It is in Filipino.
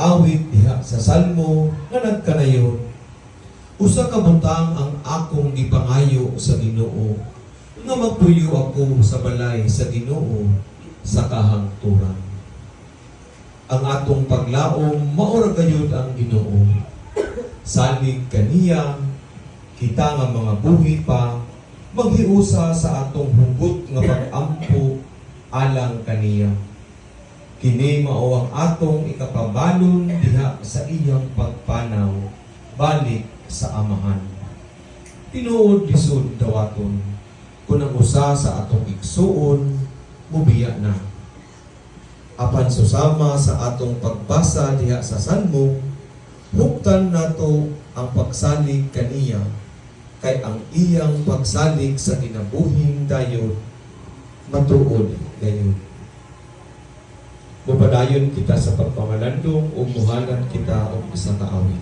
awit diha sa Salmo nga nagkanayon. Usa ka butang ang akong gipangayo sa Ginoo, nga magpuyo ako sa balay sa Ginoo sa kahangturan. Ang atong paglaom maura gayud ang Ginoo. Salig kaniya kita nga mga buhi pa maghiusa sa atong hugot nga pag-ampo alang kaniya. Kini mao ang atong ikapabalon diha sa iyang pagpanaw balik sa amahan. Tinuod lisod dawaton, kung ang usa sa atong igsuon mubiya na. Apan susama sa atong pagbasa diha sa Salmo, huktan nato ang pagsalig kaniya, kay ang iyang pagsalig sa kinabuhing dayon matuod gayon. Mupadayon kita sa pagpamalandong o muhanan kita o isang kaawit.